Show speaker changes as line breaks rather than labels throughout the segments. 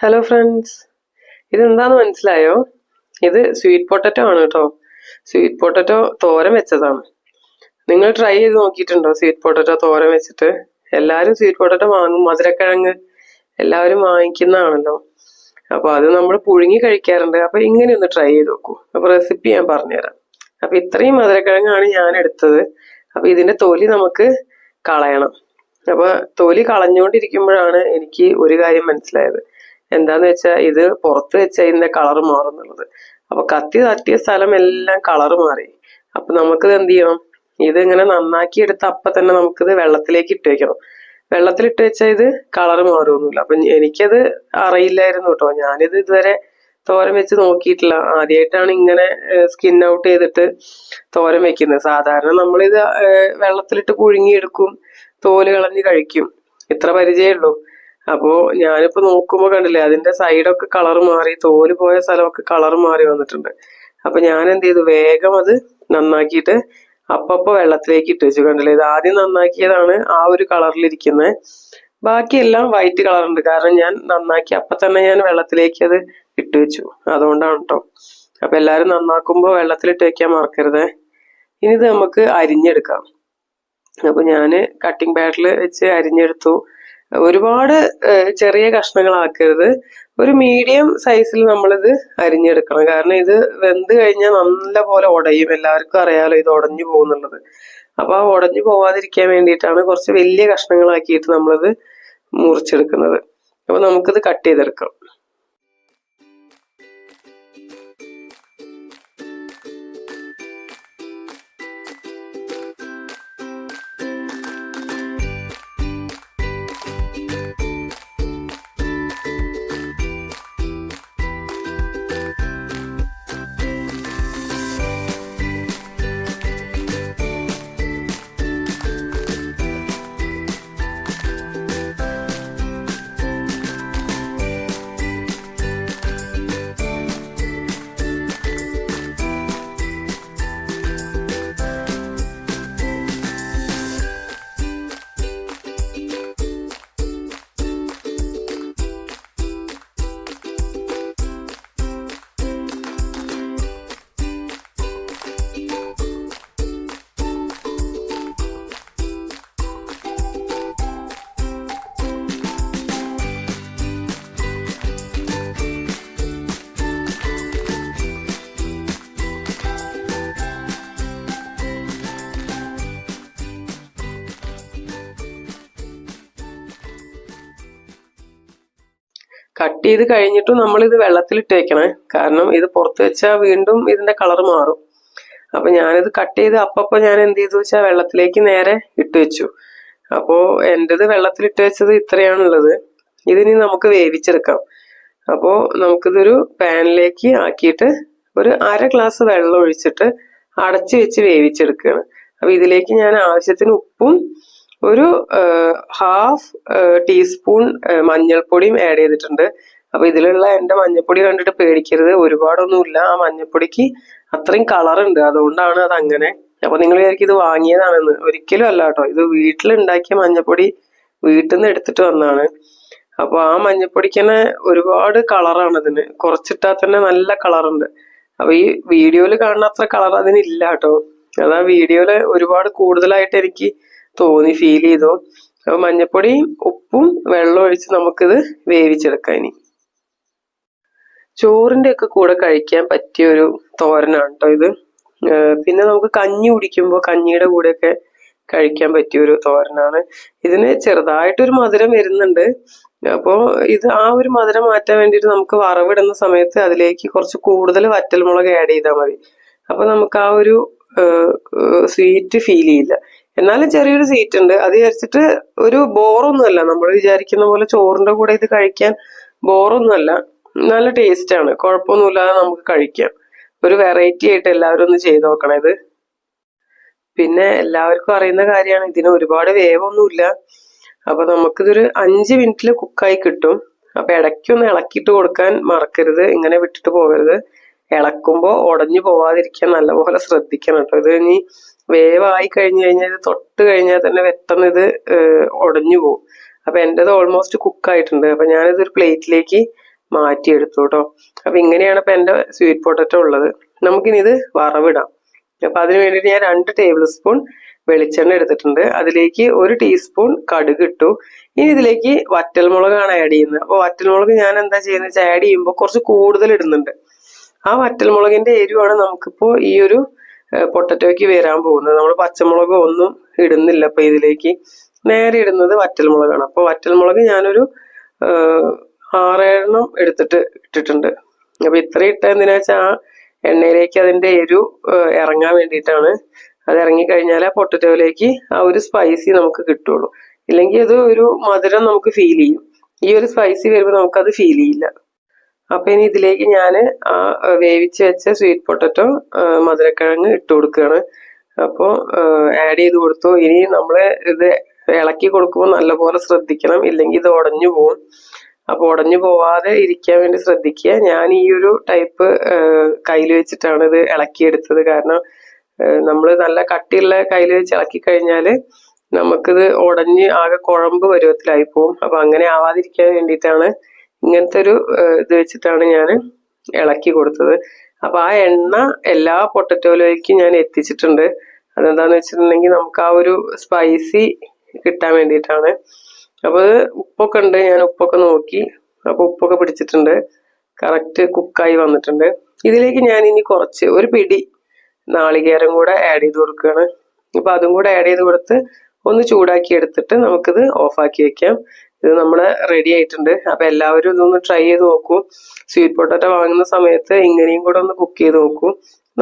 Hello friends, ഇതെന്താന്ന് മനസ്സിലായോ? ഇത് സ്വീറ്റ് പൊട്ടറ്റോ ആണ് കേട്ടോ. സ്വീറ്റ് പൊട്ടറ്റോ തോരൻ വെച്ചതാണ്. നിങ്ങൾ ട്രൈ ചെയ്ത് നോക്കിയിട്ടുണ്ടോ സ്വീറ്റ് പൊട്ടറ്റോ തോരൻ വെച്ചിട്ട്? എല്ലാവരും സ്വീറ്റ് പൊട്ടറ്റോ വാങ്ങും, മധുരക്കിഴങ്ങ് എല്ലാവരും വാങ്ങിക്കുന്നതാണല്ലോ. അപ്പോൾ അത് നമ്മൾ പുഴുങ്ങി കഴിക്കാറുണ്ട്. അപ്പോൾ ഇങ്ങനെ ഒന്ന് ട്രൈ ചെയ്ത് നോക്കൂ. അപ്പോൾ റെസിപ്പി ഞാൻ പറഞ്ഞുതരാം. അപ്പോൾ ഇത്രയും മധുരക്കിഴങ്ങാണ് ഞാൻ എടുത്തത്. അപ്പോൾ ഇതിൻ്റെ തൊലി നമുക്ക് കളയണം. അപ്പോൾ തൊലി കളഞ്ഞുകൊണ്ടിരിക്കുമ്പോഴാണ് എനിക്ക് ഒരു കാര്യം മനസ്സിലായത്. എന്താന്ന് വെച്ചാൽ ഇത് പുറത്ത് വെച്ചാൽ ഇതിന്റെ കളർ മാറുന്നുള്ളത്. അപ്പൊ കത്തി തട്ടിയ സ്ഥലം എല്ലാം കളർ മാറി. അപ്പൊ നമുക്കിത് എന്ത് ചെയ്യണം? ഇത് ഇങ്ങനെ നന്നാക്കി എടുത്ത് അപ്പൊ തന്നെ നമുക്കിത് വെള്ളത്തിലേക്ക് ഇട്ട് വെക്കണം. വെള്ളത്തിലിട്ട് വെച്ചാൽ ഇത് കളർ മാറുമൊന്നുമില്ല. അപ്പൊ എനിക്കത് അറിയില്ലായിരുന്നു കേട്ടോ. ഞാനിത് ഇതുവരെ തോരൻ വെച്ച് നോക്കിയിട്ടില്ല. ആദ്യമായിട്ടാണ് ഇങ്ങനെ സ്കിൻ ഔട്ട് ചെയ്തിട്ട് തോരൻ വെക്കുന്നത്. സാധാരണ നമ്മളിത് വെള്ളത്തിലിട്ട് പുഴുങ്ങിയെടുക്കും, തോല് കളഞ്ഞ് കഴിക്കും. ഇത്ര പരിചയമുള്ളൂ. അപ്പോ ഞാനിപ്പോ നോക്കുമ്പോ കണ്ടില്ലേ, അതിന്റെ സൈഡൊക്കെ കളർ മാറി, തോല് പോയ സ്ഥലമൊക്കെ കളർ മാറി വന്നിട്ടുണ്ട്. അപ്പൊ ഞാൻ എന്ത് ചെയ്തു, വേഗം അത് നന്നാക്കിയിട്ട് അപ്പപ്പോ വെള്ളത്തിലേക്ക് ഇട്ട് വെച്ചു. കണ്ടില്ലേ, ഇത് ആദ്യം നന്നാക്കിയതാണ് ആ ഒരു കളറിലിരിക്കുന്നത്. ബാക്കിയെല്ലാം വൈറ്റ് കളറുണ്ട്. കാരണം ഞാൻ നന്നാക്കി അപ്പൊ തന്നെ ഞാൻ വെള്ളത്തിലേക്ക് അത് ഇട്ട് വെച്ചു. അതുകൊണ്ടാണ് കേട്ടോ. അപ്പൊ എല്ലാരും നന്നാക്കുമ്പോ വെള്ളത്തിലിട്ട് വെക്കാൻ മറക്കരുത്. ഇനി ഇത് നമുക്ക് അരിഞ്ഞെടുക്കാം. അപ്പൊ ഞാന് കട്ടിംഗ് പാഡിൽ വെച്ച് അരിഞ്ഞെടുത്തു. ഒരുപാട് ചെറിയ കഷ്ണങ്ങളാക്കരുത്. ഒരു മീഡിയം സൈസിൽ നമ്മളിത് അരിഞ്ഞെടുക്കണം. കാരണം ഇത് വെന്ത് കഴിഞ്ഞാൽ നല്ല പോലെ ഉടയും. എല്ലാവർക്കും അറിയാലോ ഇത് ഉടഞ്ഞു പോകുന്നുള്ളത്. അപ്പൊ ആ ഉടഞ്ഞു പോവാതിരിക്കാൻ വേണ്ടിയിട്ടാണ് കുറച്ച് വലിയ കഷ്ണങ്ങളാക്കിയിട്ട് നമ്മളിത് മുറിച്ചെടുക്കുന്നത്. അപ്പൊ നമുക്കിത് കട്ട് ചെയ്തെടുക്കാം. കട്ട് ചെയ്ത് കഴിഞ്ഞിട്ടും നമ്മളിത് വെള്ളത്തിലിട്ട് വെക്കണേ. കാരണം ഇത് പുറത്ത് വെച്ചാൽ വീണ്ടും ഇതിന്റെ കളർ മാറും. അപ്പൊ ഞാനിത് കട്ട് ചെയ്ത് അപ്പപ്പോ ഞാൻ എന്ത് ചെയ്തു വെച്ചാൽ വെള്ളത്തിലേക്ക് നേരെ ഇട്ട് വെച്ചു. അപ്പോ എൻ്റെത് വെള്ളത്തിലിട്ട് വെച്ചത് ഇത്രയാണുള്ളത്. ഇതിനി നമുക്ക് വേവിച്ചെടുക്കാം. അപ്പോ നമുക്കിതൊരു പാനിലേക്ക് ആക്കിയിട്ട് ഒരു 1/2 ഗ്ലാസ് വെള്ളം ഒഴിച്ചിട്ട് അടച്ചു വെച്ച് വേവിച്ചെടുക്കുകയാണ്. അപ്പൊ ഇതിലേക്ക് ഞാൻ ആവശ്യത്തിന് ഉപ്പും ഒരു 1/2 ടീസ്പൂൺ മഞ്ഞൾപ്പൊടിയും ആഡ് ചെയ്തിട്ടുണ്ട്. അപ്പൊ ഇതിലുള്ള എൻ്റെ മഞ്ഞൾപ്പൊടി കണ്ടിട്ട് പേടിക്കരുത്, ഒരുപാടൊന്നുമില്ല. ആ മഞ്ഞൾപ്പൊടിക്ക് അത്രയും കളറുണ്ട്, അതുകൊണ്ടാണ് അത് അങ്ങനെ. അപ്പൊ നിങ്ങൾ വിചാരിക്കും ഇത് വാങ്ങിയതാണെന്ന്. ഒരിക്കലും അല്ല കേട്ടോ. ഇത് വീട്ടിലുണ്ടാക്കിയ മഞ്ഞൾപ്പൊടി വീട്ടിൽ നിന്ന് എടുത്തിട്ട് വന്നതാണ്. അപ്പൊ ആ മഞ്ഞൾപ്പൊടിക്ക് തന്നെ ഒരുപാട് കളറാണ് ഇതിന്. കുറച്ചിട്ടാൽ തന്നെ നല്ല കളറുണ്ട്. അപ്പൊ ഈ വീഡിയോയിൽ കാണുന്ന അത്ര കളർ അതിനില്ല കേട്ടോ. അതാ വീഡിയോയില് ഒരുപാട് കൂടുതലായിട്ട് എനിക്ക് തോന്നി, ഫീൽ ചെയ്തു. അപ്പൊ മഞ്ഞപ്പൊടിയും ഉപ്പും വെള്ളം ഒഴിച്ച് നമുക്കിത് വേവിച്ചെടുക്കാം. ഇനി ചോറിന്റെ ഒക്കെ കൂടെ കഴിക്കാൻ പറ്റിയ ഒരു തോരനാണ് കേട്ടോ ഇത്. പിന്നെ നമുക്ക് കഞ്ഞി കുടിക്കുമ്പോൾ കഞ്ഞിയുടെ കൂടെയൊക്കെ കഴിക്കാൻ പറ്റിയ ഒരു തോരനാണ്. ഇതിന് ചെറുതായിട്ടൊരു മധുരം വരുന്നുണ്ട്. അപ്പോൾ ഇത് ആ ഒരു മധുരം മാറ്റാൻ വേണ്ടിയിട്ട് നമുക്ക് വറവിടുന്ന സമയത്ത് അതിലേക്ക് കുറച്ച് കൂടുതൽ വറ്റൽമുളക് ആഡ് ചെയ്താൽ മതി. അപ്പൊ നമുക്ക് ആ ഒരു സ്വീറ്റ് ഫീൽ ചെയ്യില്ല. എന്നാലും ചെറിയൊരു സ്വീറ്റ് ഉണ്ട്. അത് വിചാരിച്ചിട്ട് ഒരു ബോറൊന്നുമല്ല. നമ്മൾ വിചാരിക്കുന്ന പോലെ ചോറിന്റെ കൂടെ ഇത് കഴിക്കാൻ ബോറൊന്നുമല്ല. നല്ല ടേസ്റ്റ് ആണ്, കുഴപ്പമൊന്നുമില്ലാതെ നമുക്ക് കഴിക്കാം. ഒരു വെറൈറ്റി ആയിട്ട് എല്ലാവരും ഒന്ന് ചെയ്ത് നോക്കണം ഇത്. പിന്നെ എല്ലാവർക്കും അറിയുന്ന കാര്യമാണ്, ഇതിന് ഒരുപാട് വേവൊന്നുമില്ല. അപ്പൊ നമുക്കിതൊരു 5 മിനിറ്റിൽ കുക്കായി കിട്ടും. അപ്പൊ ഇടയ്ക്കൊന്ന് ഇളക്കിയിട്ട് കൊടുക്കാൻ മറക്കരുത്, ഇങ്ങനെ വിട്ടിട്ട് പോകരുത്. ഇളക്കുമ്പോൾ ഉടഞ്ഞു പോവാതിരിക്കാൻ നല്ലപോലെ ശ്രദ്ധിക്കണം കേട്ടോ. ഇത് ഇനി വേവായി കഴിഞ്ഞു കഴിഞ്ഞാൽ ഇത് തൊട്ട് കഴിഞ്ഞാൽ തന്നെ പെട്ടെന്ന് ഇത് ഉടഞ്ഞു പോകും. അപ്പൊ എൻ്റെത് ഓൾമോസ്റ്റ് കുക്കായിട്ടുണ്ട്. അപ്പൊ ഞാനിതൊരു പ്ലേറ്റിലേക്ക് മാറ്റിയെടുത്തു കേട്ടോ. അപ്പൊ ഇങ്ങനെയാണ് ഇപ്പൊ എൻ്റെ സ്വീറ്റ് പൊട്ടറ്റോ ഉള്ളത്. നമുക്കിനി ഇത് വറവിടാം. അപ്പൊ അതിന് വേണ്ടിയിട്ട് ഞാൻ 2 ടേബിൾ സ്പൂൺ വെളിച്ചെണ്ണ എടുത്തിട്ടുണ്ട്. അതിലേക്ക് 1 ടീസ്പൂൺ കടുക് ഇട്ടു. ഇനി ഇതിലേക്ക് വറ്റൽമുളകാണ് ആഡ് ചെയ്യുന്നത്. അപ്പോൾ വറ്റൽമുളക് ഞാൻ എന്താ ചെയ്യുന്നത് വെച്ചാൽ ആഡ് ചെയ്യുമ്പോൾ കുറച്ച് കൂടുതൽ ഇടുന്നുണ്ട്. ആ വറ്റൽമുളകിന്റെ എരിവാണ് നമുക്കിപ്പോൾ ഈ ഒരു പൊട്ടറ്റോയ്ക്ക് വരാൻ പോകുന്നത്. നമ്മൾ പച്ചമുളക് ഒന്നും ഇടുന്നില്ല. അപ്പൊ ഇതിലേക്ക് നേരെ ഇടുന്നത് വറ്റൽമുളകാണ്. അപ്പോൾ വറ്റൽമുളക് ഞാനൊരു 6 എടുത്തിട്ട് ഇട്ടിട്ടുണ്ട്. അപ്പൊ ഇത്ര ഇട്ട എന്തിനാ വെച്ചാൽ ആ എണ്ണയിലേക്ക് അതിന്റെ എരിവ് ഇറങ്ങാൻ വേണ്ടിയിട്ടാണ്. അത് ഇറങ്ങിക്കഴിഞ്ഞാൽ ആ പൊട്ടറ്റോയിലേക്ക് ആ ഒരു സ്പൈസി നമുക്ക് കിട്ടുള്ളൂ. ഇല്ലെങ്കിൽ അത് ഒരു മധുരം നമുക്ക് ഫീൽ ചെയ്യും. ഈ ഒരു സ്പൈസി വരുമ്പോൾ നമുക്കത് ഫീൽ ചെയ്യില്ല. അപ്പൊ ഇനി ഇതിലേക്ക് ഞാൻ ആ വേവിച്ച് വെച്ച സ്വീറ്റ് പൊട്ടറ്റോ മധുരക്കിഴങ്ങ് ഇട്ട് കൊടുക്കുകയാണ്. അപ്പോൾ ആഡ് ചെയ്ത് കൊടുത്തു. ഇനി നമ്മൾ ഇത് ഇളക്കി കൊടുക്കുമ്പോൾ നല്ലപോലെ ശ്രദ്ധിക്കണം, ഇല്ലെങ്കിൽ ഇത് ഉടഞ്ഞു പോകും. അപ്പോൾ ഉടഞ്ഞു പോവാതെ ഇരിക്കാൻ വേണ്ടി ശ്രദ്ധിക്കുക. ഞാൻ ഈ ഒരു ടൈപ്പ് കയ്യിൽ വെച്ചിട്ടാണ് ഇത് ഇളക്കിയെടുത്തത്. കാരണം നമ്മൾ നല്ല കട്ടിയുള്ള കയ്യിൽ വെച്ച് ഇളക്കി കഴിഞ്ഞാൽ നമുക്കിത് ഉടഞ്ഞ് ആകെ കുഴമ്പ് പരുവത്തിലായി പോകും. അപ്പൊ അങ്ങനെ ആവാതിരിക്കാൻ വേണ്ടിയിട്ടാണ് ഇങ്ങനത്തെ ഒരു ഇത് വെച്ചിട്ടാണ് ഞാൻ ഇളക്കി കൊടുത്തത്. അപ്പൊ ആ എണ്ണ എല്ലാ പൊട്ടറ്റോയിലേക്കും ഞാൻ എത്തിച്ചിട്ടുണ്ട്. അതെന്താന്ന് വെച്ചിട്ടുണ്ടെങ്കിൽ നമുക്ക് ആ ഒരു സ്പൈസി കിട്ടാൻ വേണ്ടിയിട്ടാണ്. അപ്പൊ ഉപ്പൊക്കെ ഉണ്ട്, ഞാൻ ഉപ്പൊക്കെ നോക്കി. അപ്പൊ ഉപ്പൊക്കെ പിടിച്ചിട്ടുണ്ട്, കറക്റ്റ് കുക്കായി വന്നിട്ടുണ്ട്. ഇതിലേക്ക് ഞാൻ ഇനി കുറച്ച് ഒരു പിടി നാളികേരം കൂടെ ആഡ് ചെയ്ത് കൊടുക്കുകയാണ്. അപ്പൊ അതും കൂടെ ആഡ് ചെയ്ത് കൊടുത്ത് ഒന്ന് ചൂടാക്കി എടുത്തിട്ട് നമുക്കിത് ഓഫാക്കി വെക്കാം. ഇത് നമ്മുടെ റെഡി ആയിട്ടുണ്ട്. അപ്പൊ എല്ലാവരും ഇതൊന്ന് ട്രൈ ചെയ്ത് നോക്കൂ. സ്വീറ്റ് പൊട്ടറ്റോ വാങ്ങുന്ന സമയത്ത് ഇങ്ങനെയും കൂടെ ഒന്ന് കുക്ക് ചെയ്ത് നോക്കൂ.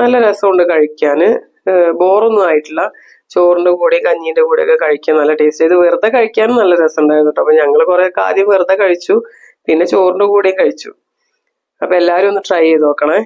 നല്ല രസമുണ്ട് കഴിക്കാൻ, ബോറൊന്നും ആയിട്ടില്ല. ചോറിന്റെ കൂടെ കഞ്ഞീന്റെ കൂടെ ഒക്കെ കഴിക്കാൻ നല്ല ടേസ്റ്റ്. ഇത് വെറുതെ കഴിക്കാനും നല്ല രസം ഉണ്ടായിരുന്നു കേട്ടോ. അപ്പൊ ഞങ്ങൾ കുറെ ആദ്യം വെറുതെ കഴിച്ചു, പിന്നെ ചോറിന്റെ കൂടെയും കഴിച്ചു. അപ്പൊ എല്ലാവരും ഒന്ന് ട്രൈ ചെയ്ത് നോക്കണേ.